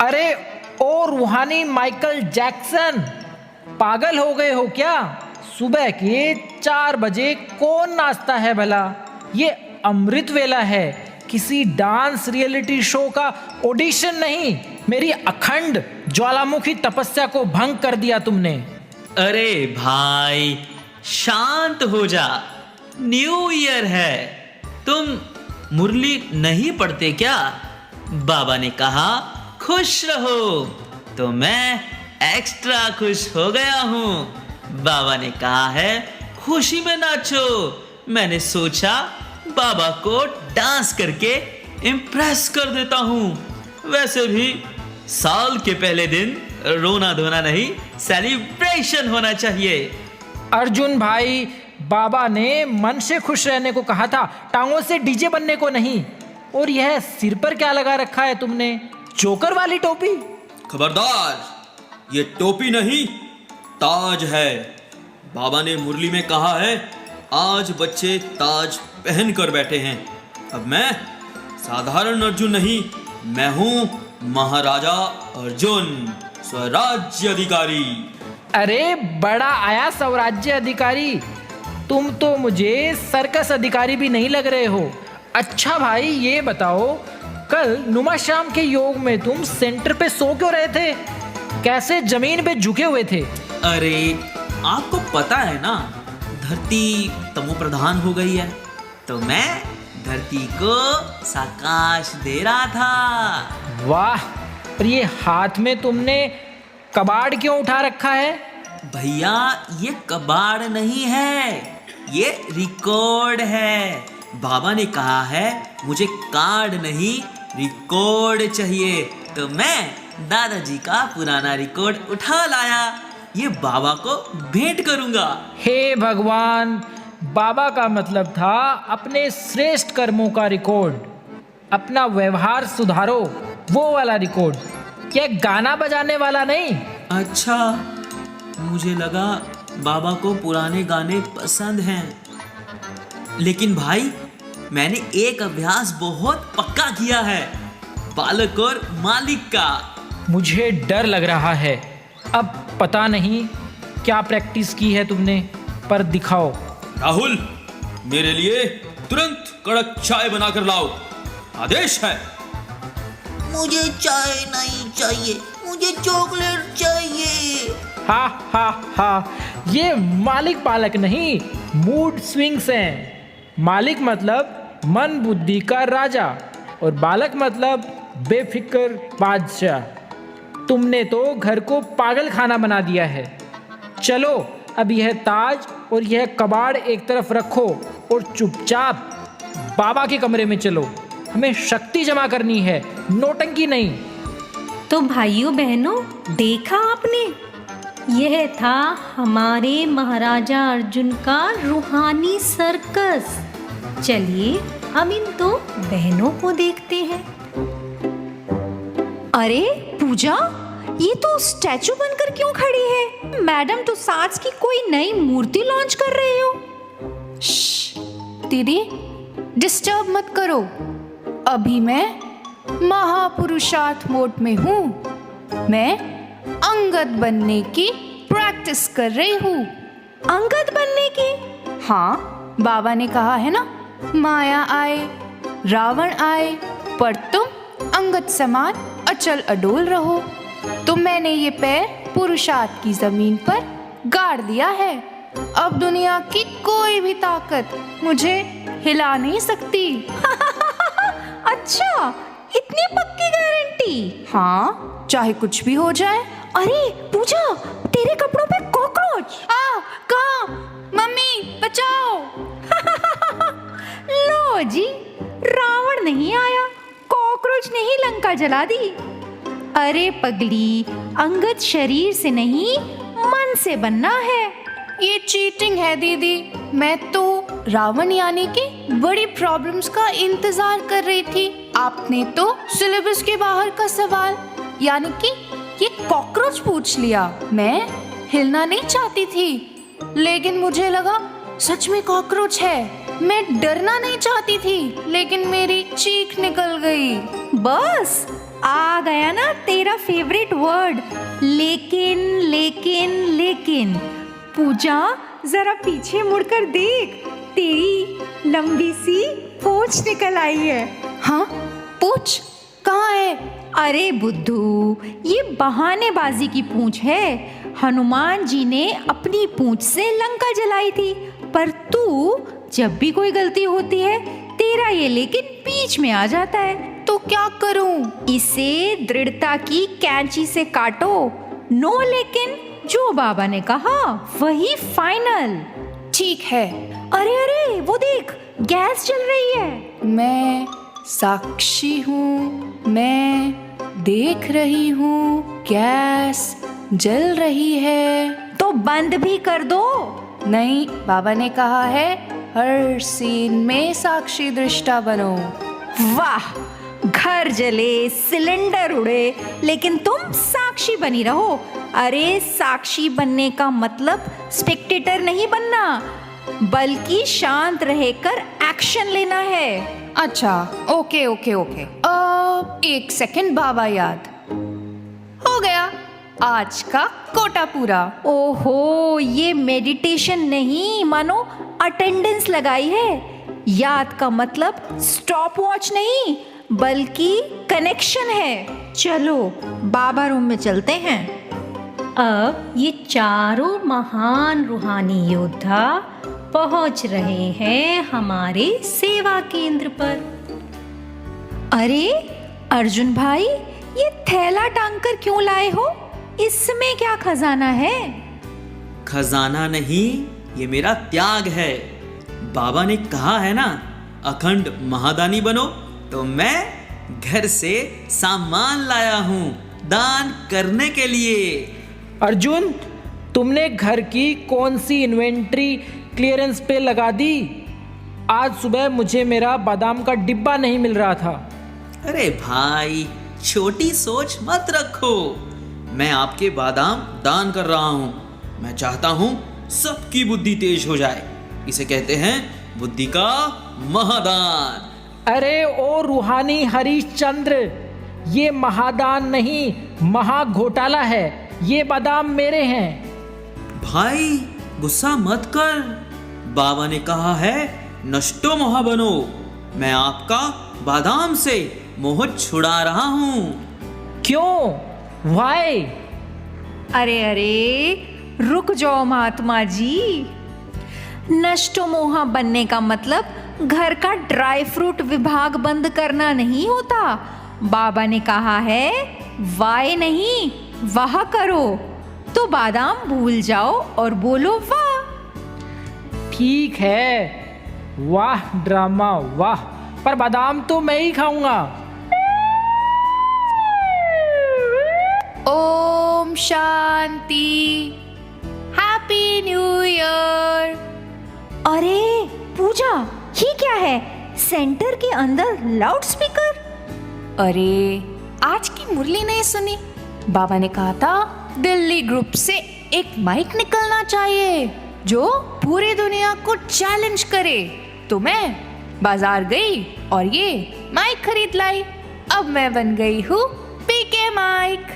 अरे ओ रूहानी Michael Jackson, पागल हो गए हो क्या? सुबह के 4 बजे कौन नाचता है भला? ये अमृत वेला है, किसी डांस रियलिटी शो का ऑडिशन नहीं। मेरी अखंड ज्वालामुखी तपस्या को भंग कर दिया तुमने। अरे भाई शांत हो जा, न्यू ईयर है। तुम मुरली नहीं पढ़ते क्या? बाबा ने कहा खुश रहो, तो मैं एक्स्ट्रा खुश हो गया हूँ। बाबा ने कहा है खुशी में नाचो, मैंने सोचा बाबा को डांस करके इम्प्रेस कर देता हूँ। वैसे भी साल के पहले दिन रोना धोना नहीं, सेलिब्रेशन होना चाहिए। अर्जुन भाई, बाबा ने मन से खुश रहने को कहा था, टांगों से डीजे बनने को नहीं। और यह सिर पर क्या लगा रखा है तुमने? जोकर वाली टोपी? खबरदार, ये टोपी नहीं ताज है। बाबा ने मुरली में कहा है आज बच्चे ताज पहन कर बैठे हैं। अब मैं साधारण अर्जुन नहीं, मैं हूँ महाराजा अर्जुन, स्वराज्य अधिकारी। अरे बड़ा आया स्वराज्य अधिकारी, तुम तो मुझे सर्कस अधिकारी भी नहीं लग रहे हो। अच्छा भाई ये बताओ, कल नुमा शाम के योग में तुम सेंटर पे सो क्यों रहे थे? कैसे जमीन पे झुके हुए थे? अरे आपको पता है ना, धरती तमो प्रधान हो गई है, तो मैं धरती को साकाश दे रहा था। वाह, पर ये हाथ में तुमने कबाड़ क्यों उठा रखा है? भैया ये कबाड़ नहीं है, ये रिकॉर्ड है। बाबा ने कहा है मुझे कार्ड नहीं रिकॉर्ड चाहिए, तो मैं दादाजी का पुराना रिकॉर्ड उठा लाया। ये बाबा को भेंट करूंगा। हे भगवान, बाबा का मतलब था अपने श्रेष्ठ कर्मों का रिकॉर्ड, अपना व्यवहार सुधारो, वो वाला रिकॉर्ड, क्या गाना बजाने वाला नहीं। अच्छा, मुझे लगा बाबा को पुराने गाने पसंद हैं। लेकिन भाई मैंने एक अभ्यास बहुत पक्का किया है, बालक और मालिक का। मुझे डर लग रहा है। अब पता नहीं क्या प्रैक्टिस की है तुमने, पर दिखाओ। राहुल, मेरे लिए तुरंत कड़क चाय बनाकर लाओ, आदेश है। मुझे चाय नहीं चाहिए, मुझे चॉकलेट चाहिए। हा हा हा, ये मालिक पालक नहीं, मूड स्विंग्स हैं। मालिक मतलब मन बुद्धि का राजा, और बालक मतलब बेफिक्र बादशाह। तुमने तो घर को पागल खाना बना दिया है। चलो अब यह ताज और यह कबाड़ एक तरफ रखो और चुपचाप बाबा के कमरे में चलो। हमें शक्ति जमा करनी है, नौटंकी नहीं। तो भाइयों बहनों, देखा आपने, यह था हमारे महाराजा अर्जुन का रूहानी सर्कस। चलिए अब इन दो बहनों को देखते हैं। अरे पूजा, ये तो स्टैचू बनकर क्यों खड़ी है? मैडम तो साज की कोई नई मूर्ति लॉन्च कर रहे हो। श्श, दीदी डिस्टर्ब मत करो, अभी मैं महापुरुषार्थ मोड में हूँ। मैं अंगद बनने की प्रैक्टिस कर रही हूँ। अंगद बनने की? हाँ, बाबा ने कहा है ना, माया आए रावण आए, पर तुम अंगद समान अचल अडोल रहो। तो मैंने ये पैर पुरुषार्थ की जमीन पर गाड़ दिया है। अब दुनिया की कोई भी ताकत मुझे हिला नहीं सकती। अच्छा, इतनी पक्की गारंटी? हाँ, चाहे कुछ भी हो जाए। अरे पूजा, तेरे कपड़ों पे कॉकरोच। कहाँ? मम्मी बचाओ। लो जी, रावण नहीं आया, कॉकरोच ने ही लंका जला दी। अरे पगली, अंगद शरीर से नहीं मन से बनना है। ये चीटिंग है दीदी। मैं तो रावण यानी कि बड़ी प्रॉब्लम्स का इंतजार कर रही थी। आपने तो सिलेबस के बाहर का सवाल यानी कि ये कॉकरोच पूछ लिया। मैं हिलना नहीं चाहती थी, लेकिन मुझे लगा सच में कॉकरोच है। मैं डरना नहीं चाहती थी, लेकिन मेरी चीख निकल गई। बस आ गया ना तेरा फेवरेट वर्ड, लेकिन लेकिन लेकिन। पूजा जरा पीछे मुड़कर देख, तेरी लंबी सी पूंछ निकल आई है। हाँ, पूंछ कहाँ है? अरे बुद्धू, ये बहानेबाजी की पूंछ है। हनुमान जी ने अपनी पूंछ से लंका जलाई थी, पर तू जब भी कोई गलती होती है तेरा ये लेकिन बीच में आ जाता है। तो क्या करूं? इसे दृढ़ता की कैंची से काटो। नो लेकिन, जो बाबा ने कहा वही फाइनल। ठीक है। अरे अरे वो देख, गैस जल रही है। मैं साक्षी हूँ, मैं देख रही हूँ गैस जल रही है। तो बंद भी कर दो। नहीं, बाबा ने कहा है हर सीन में साक्षी दृष्टा बनो। वाह, घर जले, सिलेंडर उड़े, लेकिन तुम साक्षी बनी रहो। अरे साक्षी बनने का मतलब स्पेक्टेटर नहीं बनना, बल्कि शांत रहकर एक्शन लेना है। अच्छा, ओके ओके ओके। एक सेकंड बाबा, याद हो गया, आज का कोटा पूरा। ओहो, ये मेडिटेशन नहीं मानो अटेंडेंस लगाई है। याद का मतलब स्टॉप वॉच नहीं, बल्कि कनेक्शन है। चलो बाबा रूम में चलते हैं। अब ये चारों महान रूहानी योद्धा पहुंच रहे हैं हमारे सेवा केंद्र पर। अरे अर्जुन भाई, ये थैला टांग कर क्यों लाए हो? इसमें क्या खजाना है? खजाना नहीं, ये मेरा त्याग है। बाबा ने कहा है ना, अखंड महादानी बनो, तो मैं घर से सामान लाया हूँ दान करने के लिए। अर्जुन, तुमने घर की कौन सी इन्वेंट्री क्लियरेंस पे लगा दी? आज सुबह मुझे मेरा बादाम का डिब्बा नहीं मिल रहा था। अरे भाई, छोटी सोच मत रखो। मैं आपके बादाम दान कर रहा हूँ। मैं चाहता हूँ सबकी बुद्धि तेज हो जाए। इसे कहते हैं बुद्धि का महादान। अरे ओ रूहानी हरिश्चंद्र, ये महादान नहीं, महा घोटाला है। ये बादाम मेरे हैं। भाई गुस्सा मत कर, बाबा ने कहा है नष्टो मोह बनो। मैं आपका बादाम से मोह छुड़ा रहा हूँ। क्यों? वाई? अरे अरे रुक जाओ महात्मा जी। नष्टो मोहा बनने का मतलब घर का ड्राई फ्रूट विभाग बंद करना नहीं होता। बाबा ने कहा है वाय नहीं, वाह करो। तो बादाम भूल जाओ और बोलो वाह। ठीक है, वाह ड्रामा वाह, पर बादाम तो मैं ही खाऊंगा। Om Shanti, happy new year. अरे पूजा, ये क्या है? सेंटर के अंदर लाउड स्पीकर। अरे आज की मुरली नहीं सुनी? बाबा ने कहा था दिल्ली ग्रुप से एक माइक निकलना चाहिए जो पूरी दुनिया को चैलेंज करे। तो मैं बाजार गई और ये माइक खरीद लाई। अब मैं बन गई हूँ पीके माइक।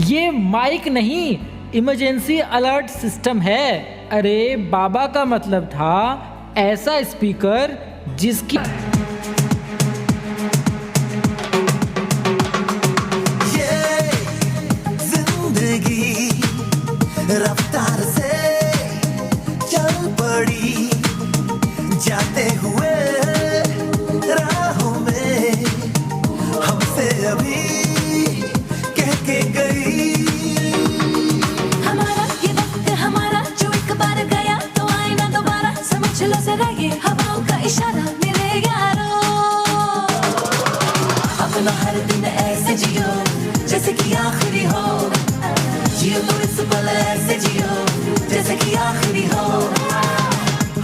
ये माइक नहीं, इमरजेंसी अलर्ट सिस्टम है। अरे बाबा का मतलब था ऐसा स्पीकर जिसकी जिंदगी रफ्तार से चल पड़ी, जाते हुए राहों में हमसे अभी कह के गई। हमारा ये वक्त हमारा जो एक बार गया तो आए ना दोबारा, समझ लो जरा ये हवाओं का इशारा मेरे यारों। अपना हर दिन ऐसे जियो जैसे कि आखिरी हो, जियो तो इस पल ऐसे जियो जैसे कि आखिरी हो।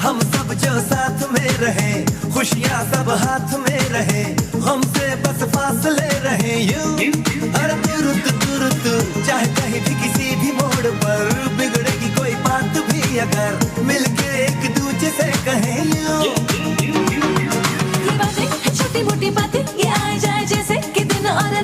हम सब जो साथ में रहे, खुशियाँ सब हाथ में रहे, हमसे बस फासले रहे यूं। हर तुरुत चाहे कहीं भी किसी भी मोड़ पर बिगड़ेगी कोई बात भी अगर मिलके एक दूजे से कहें यूं। ये बातें छोटी मोटी बातें ये आए जाए जैसे कि दिन और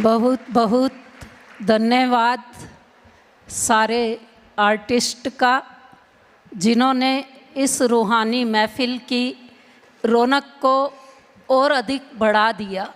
बहुत बहुत धन्यवाद सारे आर्टिस्ट का, जिन्होंने इस रूहानी महफिल की रौनक को और अधिक बढ़ा दिया।